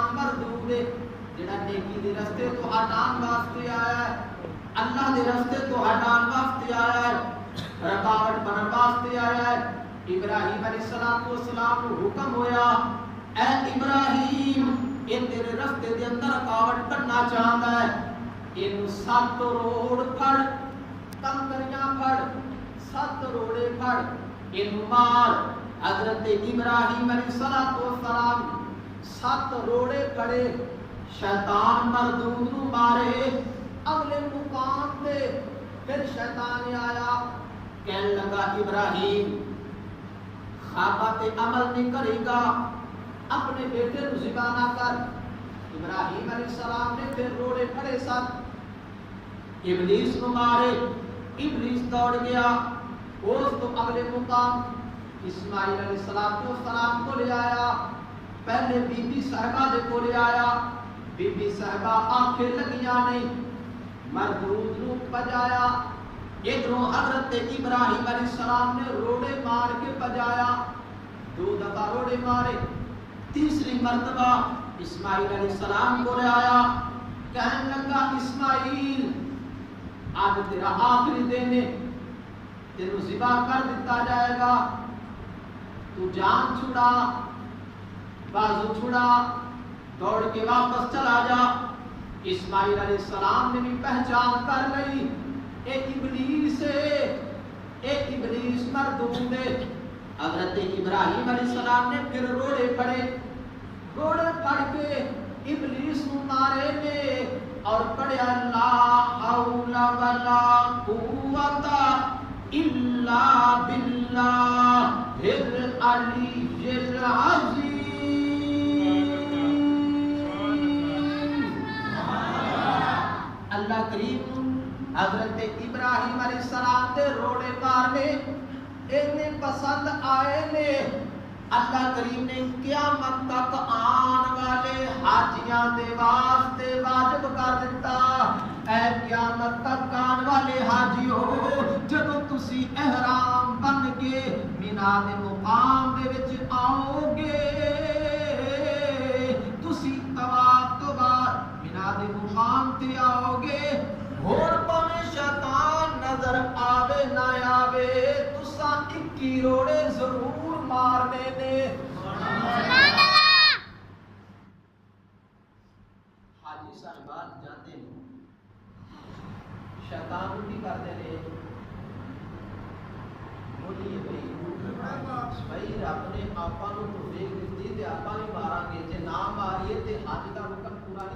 شیطان مردود ہے جڑا نیکی دے رستے تو ہٹان واسطے آیا ہے اللہ دے رستے تو ہٹان واسطے آیا ہے رکاوٹ بنن واسطے آیا ہے ابراہیم علیہ السلام کو حکم ہویا اے ابراہیم یہ تیرے رستے دے اندر رکاوٹ کرنا چاہتا ہے یہ 7 روڑ پھڑ کنکریاں پھڑ 7 روڑے پھڑ یہ مار حضرت ابراہیم علیہ السلام 7 روڑے پڑے شیطان مردود نو مارے اگلے مقام پہ پھر شیطان آیا کہنے لگا ابراہیم خوابہ تے عمل نہیں کرے گا اپنے بیٹے کو ذبح نہ کر ابراہیم علیہ السلام نے پھر روڑے پڑے 7 ابلیس نو مارے ابلیس دوڑ گیا اس تو اگلے مقام اسماعیل علیہ السلام کو لے آیا پہلے بی بی صاحبہ دے کو لے آیا بی بی صاحبہ آنکھیں لگیاں نہیں مردود نو بجایا ادھروں حضرت ابراہیم علیہ السلام نے روڑے مار کے بجایا 2 دفعہ روڑے مارے تیسری مرتبہ اسماعیل علیہ السلام کو لے آیا کہنے لگا اسماعیل آج تیرا آخری دن ہے تیرے ذبح کر دیتا جائے گا تو جان چھڑا بازو چھڑا دوڑ کے واپس چلا جا اسماعیل علیہ السلام نے بھی پہچان کر لئی اے ابلیس مردود ہے حضرت ابراہیم علیہ السلام نے پھر روڑے پڑھ کے ابلیس کو مارے نے اور پڑھا لا حول ولا قوت الا باللہ العلی العظیم اللہ کریم حضرت ابراہیم علیہ السلام دے روڑے مارنے اتنے پسند آئے نے اللہ کریم نے قیامت تک آن والے حاجیاں دے واسطے واجب کر دیتا اے قیامت تک آن والے حاجیو جب تسی احرام بن کے مینا دے مقام دے وچ آؤ گے تسی طواف تو بعد مینا دے مقام تے آؤ گے اور پاویں شیطان نظر آوے نہ آوے تساں 21 روڑے ضرور مارنے نے حاجی صاحبان جاتے ہیں شیطان بھی کرتے ہیں بولیے بھائی رب نے آپاں نوں توفیق دتی تے آپاں بھی ماران گے جے نہ ماریے تے حج دا حکم پورا